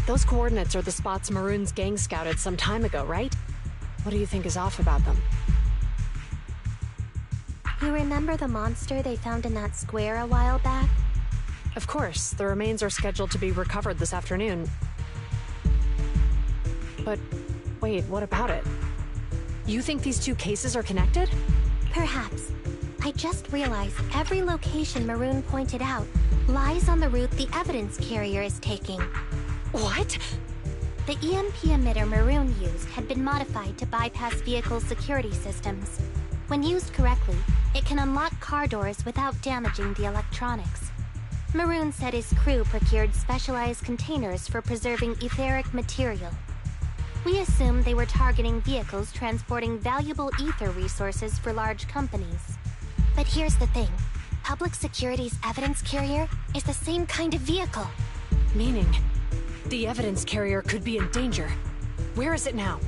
Those coordinates are the spots Maroon's gang scouted some time ago, right? What do you think is off about them? You remember the monster they found in that square a while back? Of course, the remains are scheduled to be recovered this afternoon. But wait, what about it? You think these two cases are connected? Perhaps. I just realized every location Maroon pointed out lies on the route the evidence carrier is taking. What? The EMP emitter Maroon used had been modified to bypass vehicle security systems. When used correctly, it can unlock car doors without damaging the electronics. Maroon said his crew procured specialized containers for preserving etheric material. We assumed they were targeting vehicles transporting valuable ether resources for large companies. But here's the thing. Public Security's evidence carrier is the same kind of vehicle. Meaning, the evidence carrier could be in danger. Where is it now?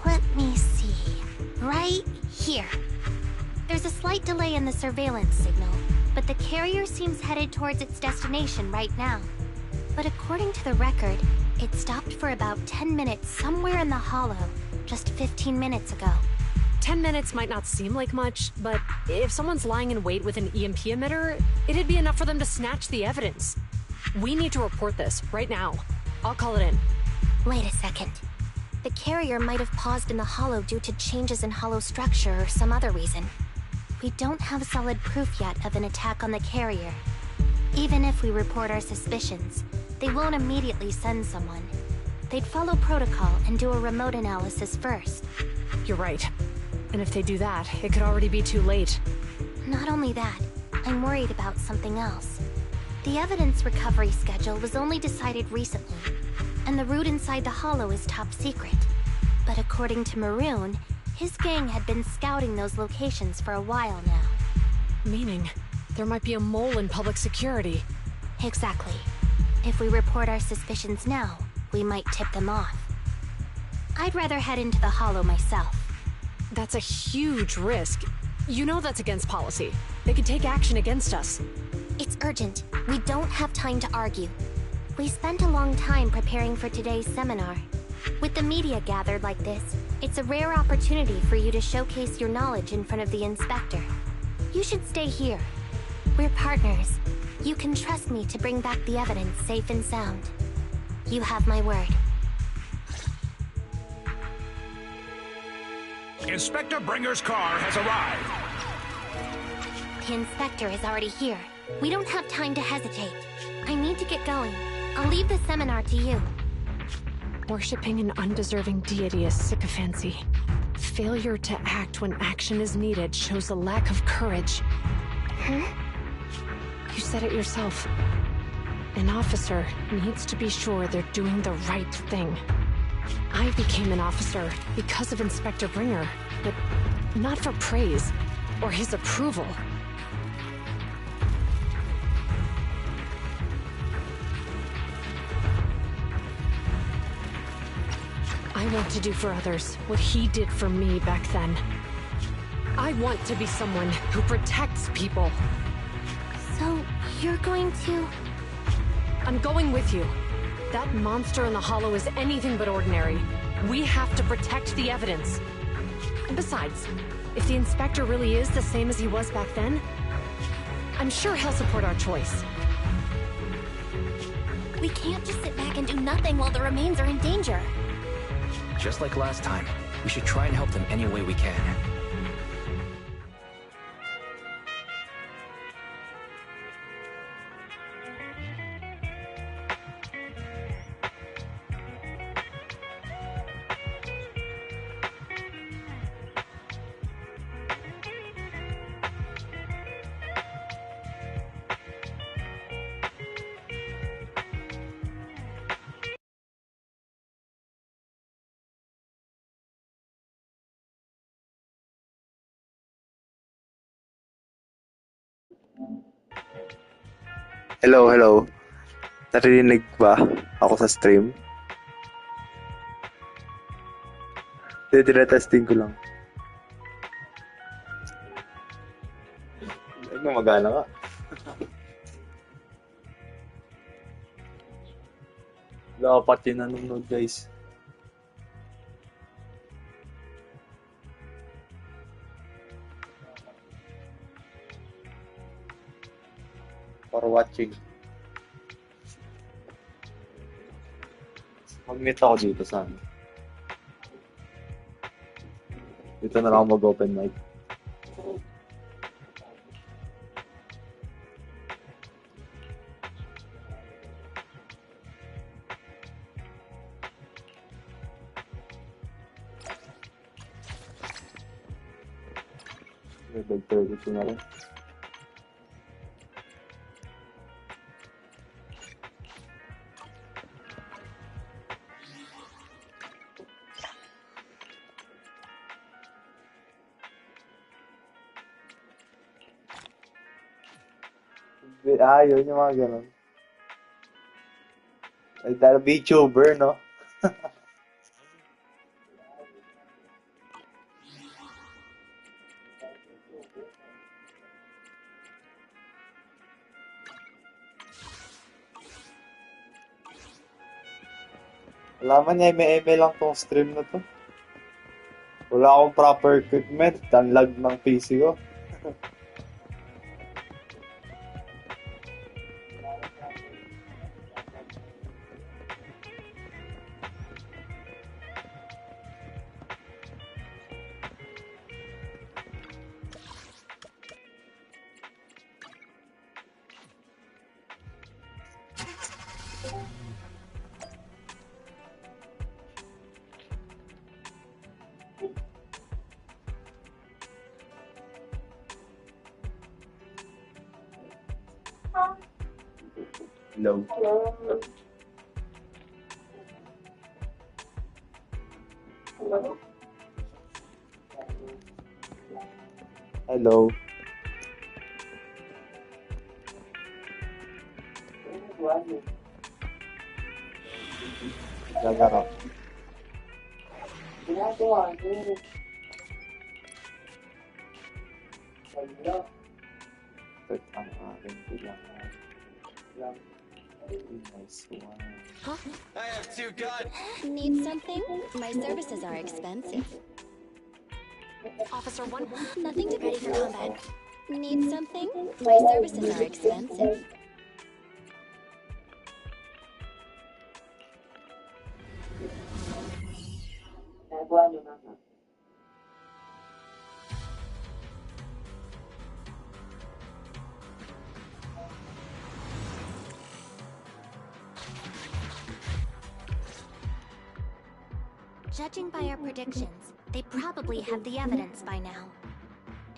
Let me see. Right here. There's a slight delay in the surveillance signal, but the carrier seems headed towards its destination right now. But according to the record, it stopped for about 10 minutes somewhere in the hollow, just 15 minutes ago. 10 minutes might not seem like much, but if someone's lying in wait with an EMP emitter, it'd be enough for them to snatch the evidence. We need to report this, right now. I'll call it in. Wait a second. The carrier might have paused in the hollow due to changes in hollow structure or some other reason. We don't have solid proof yet of an attack on the carrier. Even if we report our suspicions, they won't immediately send someone. They'd follow protocol and do a remote analysis first. You're right. And if they do that, it could already be too late. Not only that, I'm worried about something else. The evidence recovery schedule was only decided recently, and the route inside the hollow is top secret. But according to Maroon, his gang had been scouting those locations for a while now. Meaning, there might be a mole in public security. Exactly. If we report our suspicions now, we might tip them off. I'd rather head into the hollow myself. That's a huge risk. You know that's against policy. They could take action against us. It's urgent. We don't have time to argue. We spent a long time preparing for today's seminar. With the media gathered like this, it's a rare opportunity for you to showcase your knowledge in front of the inspector. You should stay here. We're partners. You can trust me to bring back the evidence safe and sound. You have my word. Inspector Bringer's car has arrived. The inspector is already here. We don't have time to hesitate. I need to get going. I'll leave the seminar to you. Worshipping an undeserving deity is sycophancy. Failure to act when action is needed shows a lack of courage. Huh? You said it yourself. An officer needs to be sure they're doing the right thing. I became an officer because of Inspector Bringer, but not for praise or his approval. I want to do for others what he did for me back then. I want to be someone who protects people. So, you're going to... I'm going with you. That monster in the hollow is anything but ordinary. We have to protect the evidence. And besides, if the inspector really is the same as he was back then, I'm sure he'll support our choice. We can't just sit back and do nothing while the remains are in danger. Just like last time, we should try and help them any way we can. Hello, hello. Narinig ba ako sa stream? Tinetesting ko lang. Ay, gumagana ka. Wala Dapat yun nanonood, guys. For watching. Mag-meet ako dito sa amin. Dito na lang ako mag-open mic. Level 32 na rin. Yun yung mga ganun. Ay, dahil VTuber, no? Alaman niya, eme lang tong stream na to. Wala akong proper equipment. Danlag ng PC ko. Hello. Hello. Gagarap. Ito ang aking bilang. Nice one. Huh? I have two guns. Need something? My services are expensive. Officer 1, Nothing to ready for combat. Need something? My services are expensive. Judging by our predictions, they probably have the evidence by now.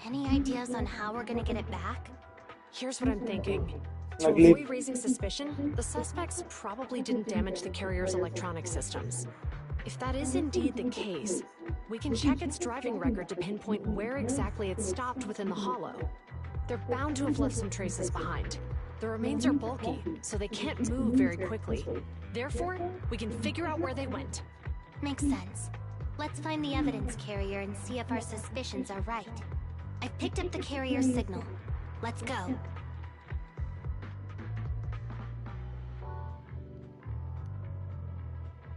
Any ideas on how we're gonna get it back? here's what I'm thinking. To Ugly. avoid raising suspicion, the suspects probably didn't damage the carrier's electronic systems. If that is indeed the case, we can check its driving record to pinpoint where exactly it stopped within the hollow. They're bound to have left some traces behind. The remains are bulky, so they can't move very quickly. Therefore, we can figure out where they went. Makes sense. Let's find the evidence carrier and see if our suspicions are right. I've picked up the carrier's signal. Let's go.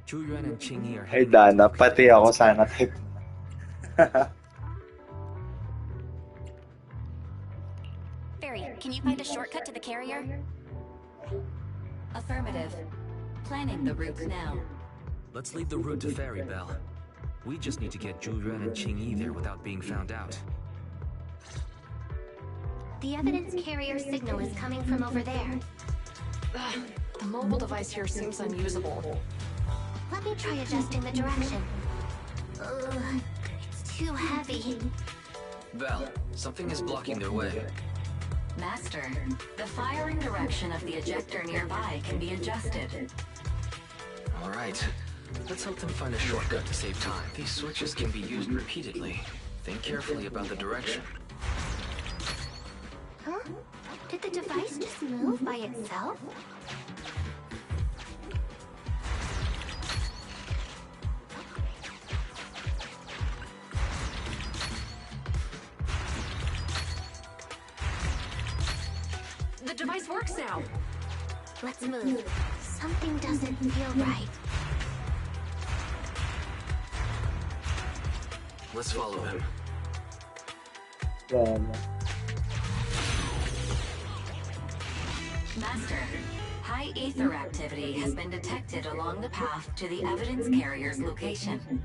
Zhu Yuan and Qing Yi are Ay, heading Dana, to pati ako sana type. Barry, can you find a shortcut to the carrier? Affirmative. Planning the route now. Let's leave the route to Fairy Bell. We just need to get Zhu Yuan and Qing Yi there without being found out. The evidence carrier signal is coming from over there. Ugh, the mobile device here seems unusable. Let me try adjusting the direction. Ugh, it's too heavy. Bell, something is blocking their way. Master, the firing direction of the ejector nearby can be adjusted. All right. Let's help them find a shortcut to save time. These switches can be used repeatedly. Think carefully about the direction. Huh? Did the device just move by itself? The device works now. Let's move. Something doesn't feel right. Let's follow him. Yan. Master, high ether activity has been detected along the path to the evidence carrier's location.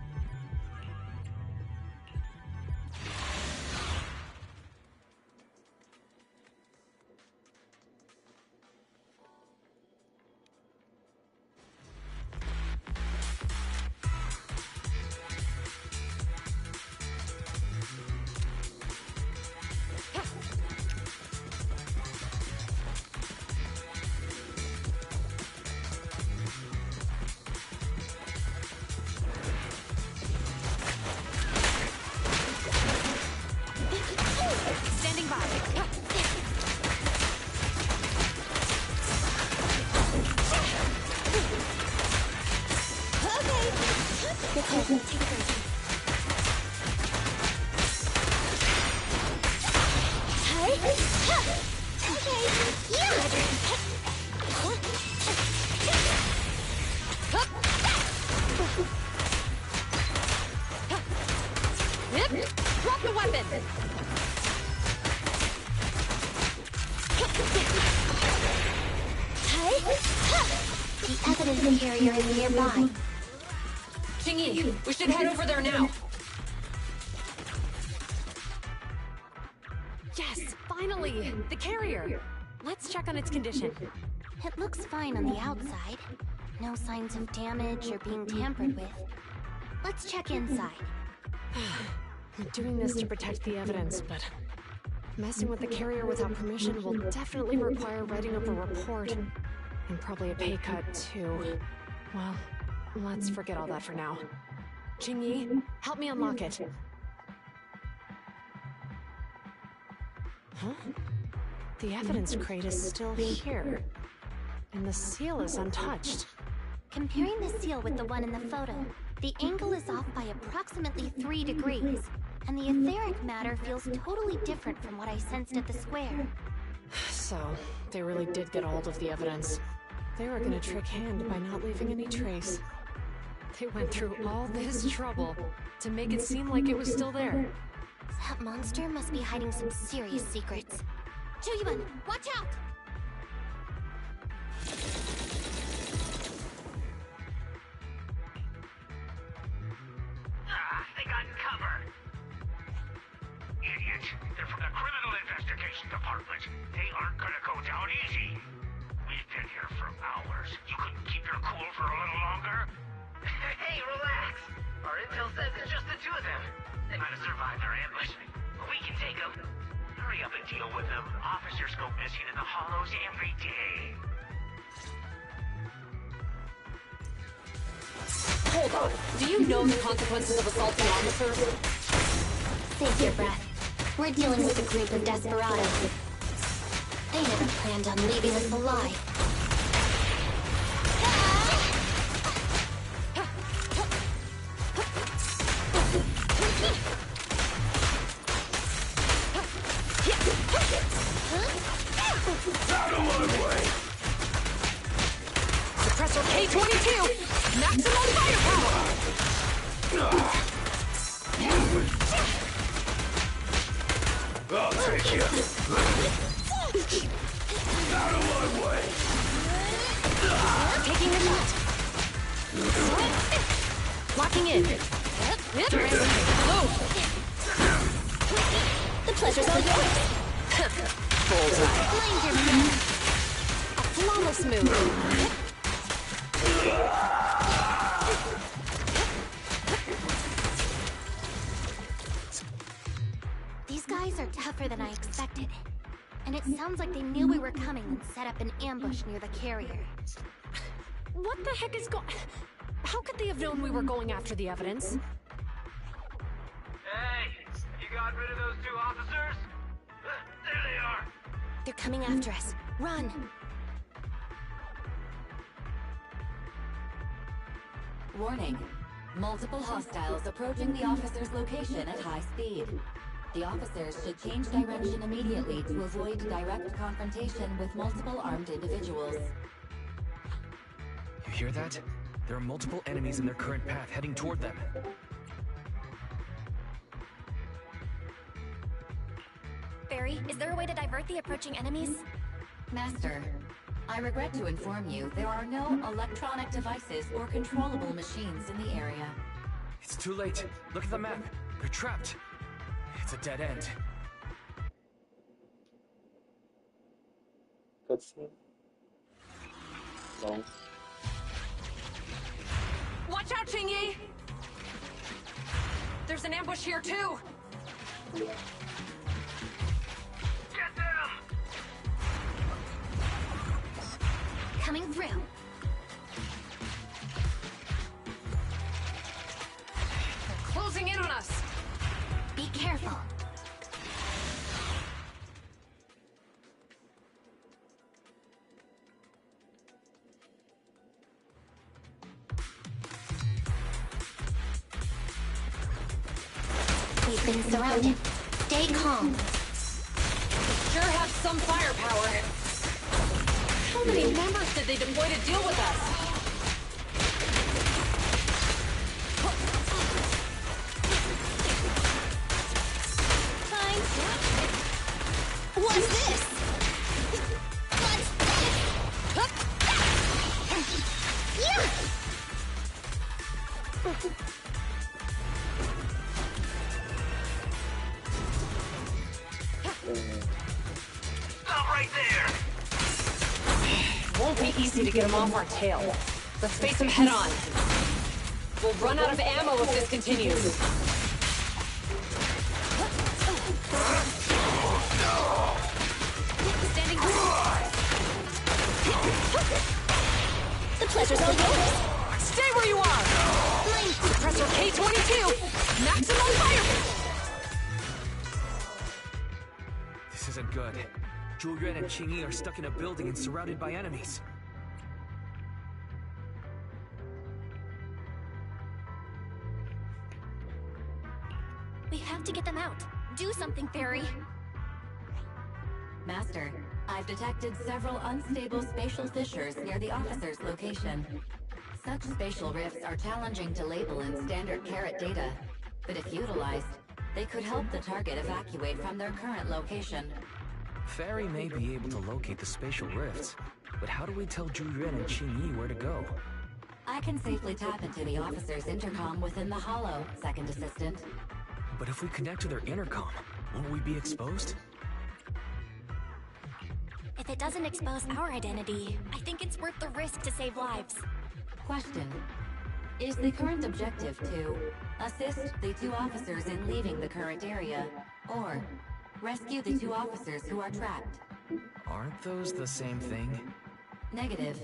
Standing by. Drop the weapon. The evidence carrier is nearby. Jingyi, we should head over there now. Yes, finally! The carrier! Let's check on its condition. It looks fine on the outside. No signs of damage or being tampered with. Let's check inside. I'm doing this to protect the evidence, but messing with the carrier without permission will definitely require writing up a report. And probably a pay cut, too. Well, let's forget all that for now. Jingyi, help me unlock it. Huh? The evidence crate is still here. And the seal is untouched. Comparing the seal with the one in the photo, the angle is off by approximately 3 degrees, and the etheric matter feels totally different from what I sensed at the square. So, they really did get a hold of the evidence. They were gonna trick Hand by not leaving any trace. They went through all this trouble to make it seem like it was still there. That monster must be hiding some serious secrets. Chuyuban, watch out! They got cover. Idiot. They're from the Criminal Investigation Department. They aren't gonna go down easy. We've been here for hours. You couldn't keep your cool for a little longer? Hey, relax! Our intel says it's just the two of them. They might have survived our ambush. We can take them. Hurry up and deal with them. Officers go missing in the hollows every day. Hold on. Do you know the consequences of assaulting officers? Save your breath. We're dealing with a group of desperados. They never planned on leaving us alive. Out of my way! Suppressor K-22! Maximum firepower! I'll take you. Out of my way! Taking the shot. Locking in. Move. The pleasure's all yours. Bullseye. Mind your breath. A flawless move. These guys are tougher than I expected. And it sounds like they knew we were coming and set up an ambush near the carrier. What the heck is going... How could they have known we were going after the evidence? Hey, you got rid of those two officers? There they are. They're coming after us. Run! Warning. Multiple hostiles approaching the officer's location at high speed. The officers should change direction immediately to avoid direct confrontation with multiple armed individuals. hear that? There are multiple enemies in their current path heading toward them. Barry, is there a way to divert the approaching enemies? Master, I regret to inform you there are no electronic devices or controllable machines in the area. It's too late. Look at the map. They're trapped. It's a dead end. Cutscene. No. Watch out, Qingyi! There's an ambush here, too! Get them! Coming through. They're closing in on us! Be careful. We've been surrounded. Stay calm. Sure have some firepower. How many members did they deploy to deal with us? Fine. What's this? Stop right there! Won't be easy to get them off our tail. Let's face them head on. We'll run out of ammo if this continues. Standing The pleasure's all yours. Stay where you are! Suppressor K-22! Maximum fire! This isn't good. Zhu Yuan and Qingyi are stuck in a building and surrounded by enemies. We have to get them out. Do something, Barry. Master, I've detected several unstable spatial fissures near the officer's location. Such spatial rifts are challenging to label in standard carrot data, but if utilized, they could help the target evacuate from their current location. Fairy may be able to locate the spatial rifts, but how do we tell Zhu Yuan and Qingyi where to go? I can safely tap into the officer's intercom within the hollow, Second Assistant. But if we connect to their intercom, won't we be exposed? If it doesn't expose our identity, I think it's worth the risk to save lives. Question. Is the current objective to assist the two officers in leaving the current area, or rescue the two officers who are trapped? Aren't those the same thing? Negative.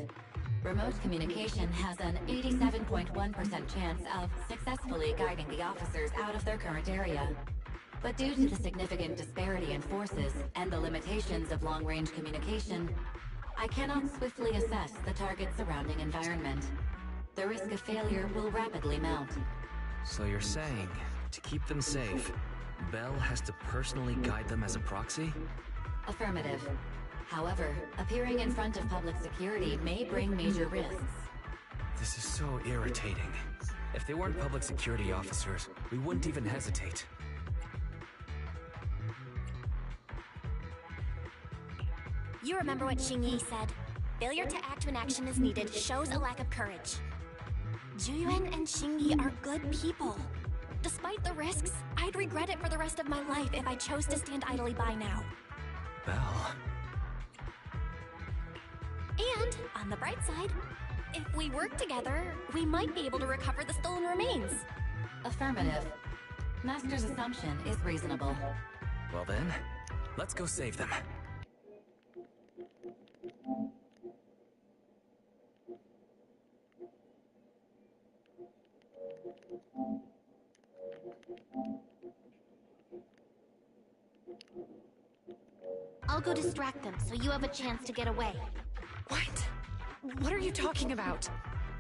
Remote communication has an 87.1% chance of successfully guiding the officers out of their current area. But due to the significant disparity in forces and the limitations of long-range communication, I cannot swiftly assess the target's surrounding environment. The risk of failure will rapidly mount. So you're saying, to keep them safe, Bell has to personally guide them as a proxy? Affirmative. However, appearing in front of public security may bring major risks. This is so irritating. If they weren't public security officers, we wouldn't even hesitate. You remember what Qingyi said. Failure to act when action is needed shows a lack of courage. Zhu Yuan and Qingyi are good people. Despite the risks, I'd regret it for the rest of my life if I chose to stand idly by now. Bell... And, on the bright side, if we work together, we might be able to recover the stolen remains. Affirmative. Master's assumption is reasonable. Well then, let's go save them. I'll go distract them so you have a chance to get away. What? What are you talking about?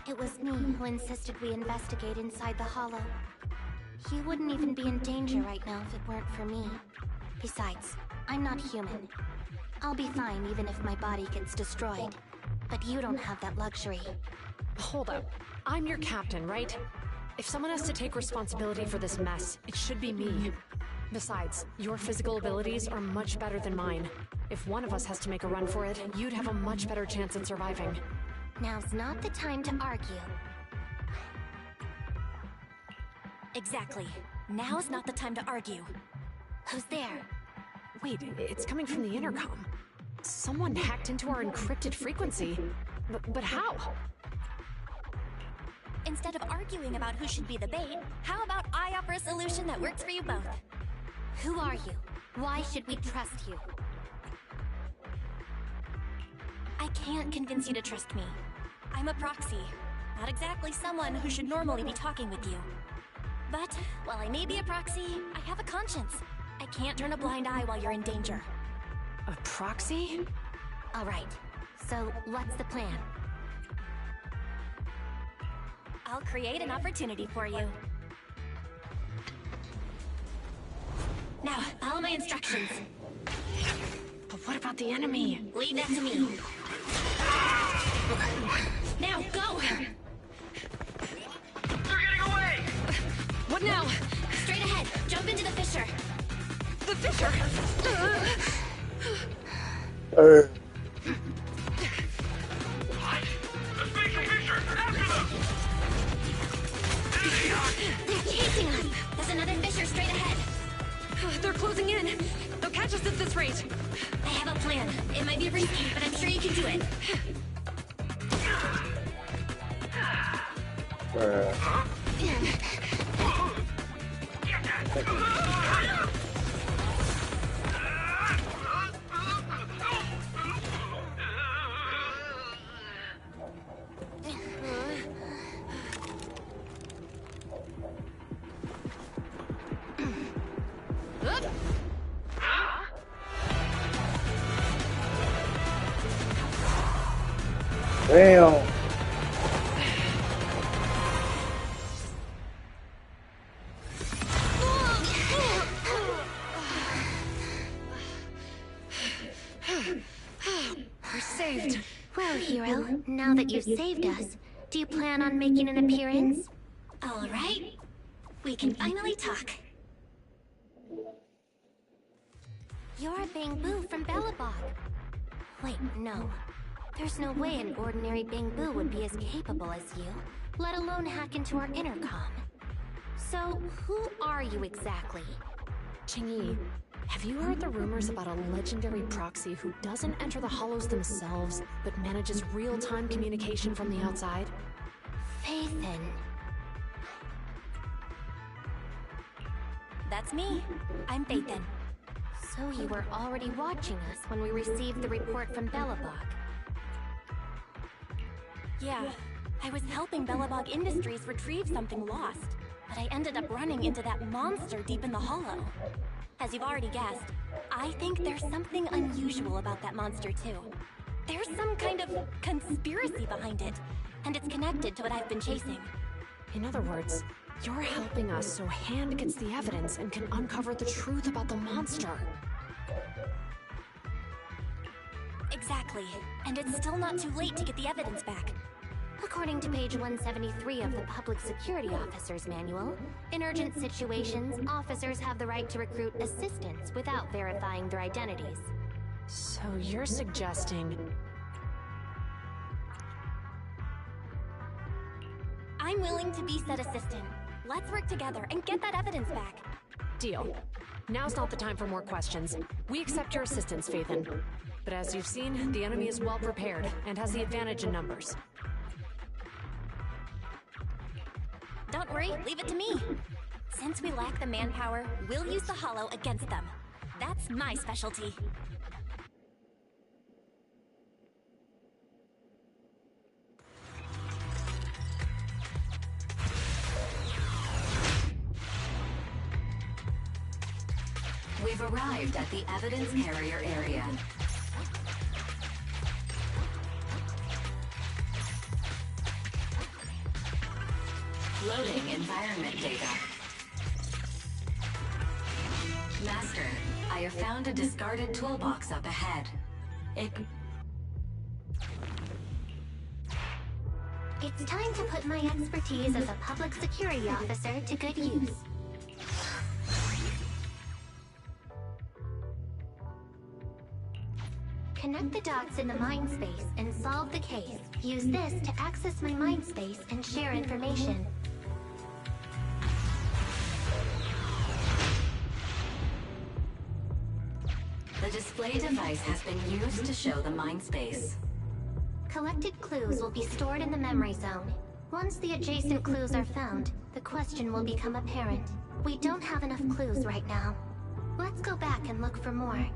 It was me who insisted we investigate inside the Hollow. He wouldn't even be in danger right now if it weren't for me. Besides, I'm not human. I'll be fine even if my body gets destroyed. But you don't have that luxury. Hold up. I'm your captain, right? If someone has to take responsibility for this mess, it should be me. Besides, your physical abilities are much better than mine. If one of us has to make a run for it, you'd have a much better chance at surviving. Now's not the time to argue. Exactly. Now's not the time to argue. Who's there? Wait, it's coming from the intercom. Someone hacked into our encrypted frequency. But how? Instead of arguing about who should be the bait, how about I offer a solution that works for you both? Who are you? Why should we trust you? I can't convince you to trust me. I'm a proxy, not exactly someone who should normally be talking with you. But while I may be a proxy, I have a conscience. I can't turn a blind eye while you're in danger. A proxy? All right. So, what's the plan? I'll create an opportunity for you. Now, follow my instructions. But what about the enemy? Leave that to me. Now, go! They're getting away! What now? Straight ahead. Jump into the fissure. The fissure! The spatial fissure! After them! They're chasing us. There's another fissure straight ahead. They're closing in. They'll catch us at this rate. I have a plan. It might be risky, but I'm sure you can do it. Damn. We're saved. Well, hero, now that you've saved us, do you plan on making an appearance? All right. We can finally talk. You're Bangbu from Belobog. Wait, no. There's no way an ordinary Bangbu would be as capable as you, let alone hack into our intercom. So, who are you exactly? Qingyi, have you heard the rumors about a legendary proxy who doesn't enter the hollows themselves, but manages real-time communication from the outside? Phaethon. That's me. I'm Phaethon. So you were already watching us when we received the report from Belobog. Yeah, I was helping Belobog Industries retrieve something lost, but I ended up running into that monster deep in the hollow. As you've already guessed, I think there's something unusual about that monster too. There's some kind of conspiracy behind it, and it's connected to what I've been chasing. In other words, you're helping us so Hand gets the evidence and can uncover the truth about the monster. Exactly, and it's still not too late to get the evidence back. According to page 173 of the Public Security Officer's Manual, in urgent situations, officers have the right to recruit assistants without verifying their identities. So you're suggesting... I'm willing to be said assistant. Let's work together and get that evidence back. Deal. Now's not the time for more questions. We accept your assistance, Phaethon. But as you've seen, the enemy is well prepared and has the advantage in numbers. Don't worry, leave it to me. Since we lack the manpower, we'll use the hollow against them. That's my specialty. We've arrived at the evidence carrier area. Loading environment data. Master, I have found a discarded toolbox up ahead. It's time to put my expertise as a public security officer to good use. Connect the dots in the mind space and solve the case. Use this to access my mind space and share information. The display device has been used to show the mind space. Collected clues will be stored in the memory zone. Once the adjacent clues are found, the question will become apparent. We don't have enough clues right now. Let's go back and look for more.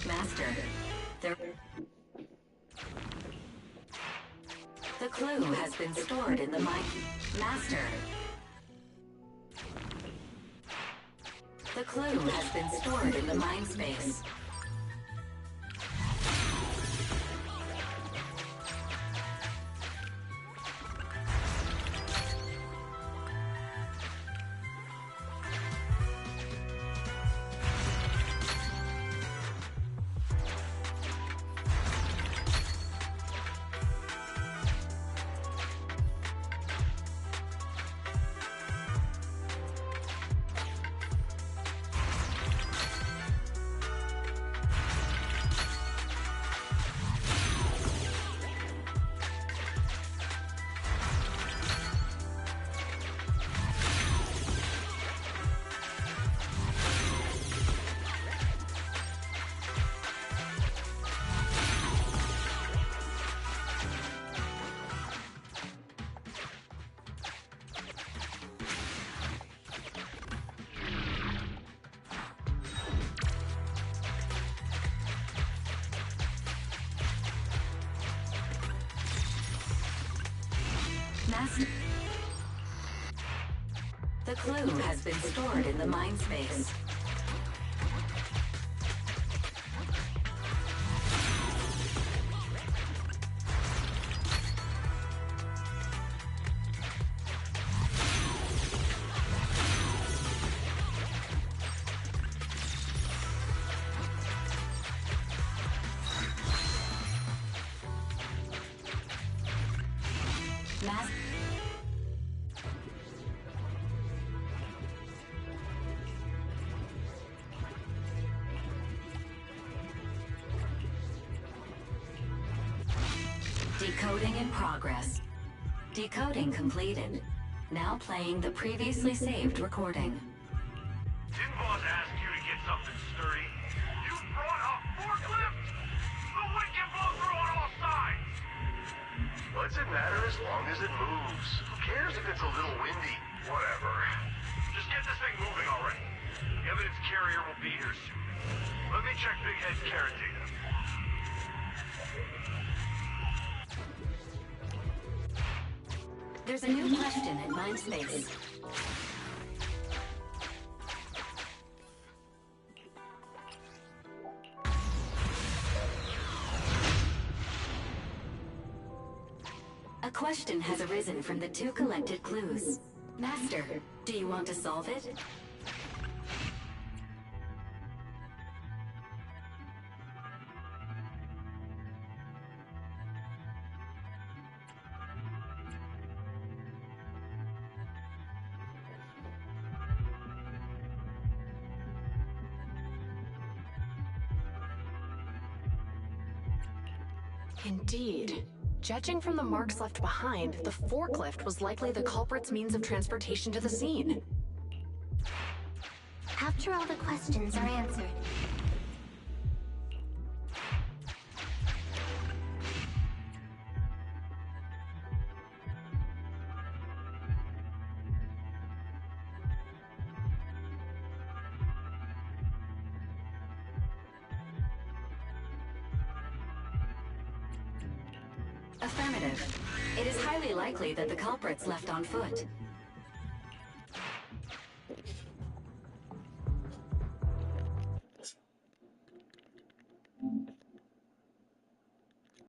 Master, the clue has been stored in the mind... Master. The clue has been stored in the mind space. Master. The clue has been stored in the mind space. Decoding in progress. Decoding completed. Now playing the previously saved recording. Didn't boss ask you to get something sturdy? You brought a forklift? The wind can blow through on all sides! What's it matter as long as it moves? Who cares if it's a little windy? Whatever. Just get this thing moving already. The evidence carrier will be here soon. Let me check Big Head's carrot data. There's a new question in mind space. A question has arisen from the two collected clues. Master, do you want to solve it? Indeed. Judging from the marks left behind, the forklift was likely the culprit's means of transportation to the scene. After all the questions are answered, Affirmative. It is highly likely that the culprit's left on foot.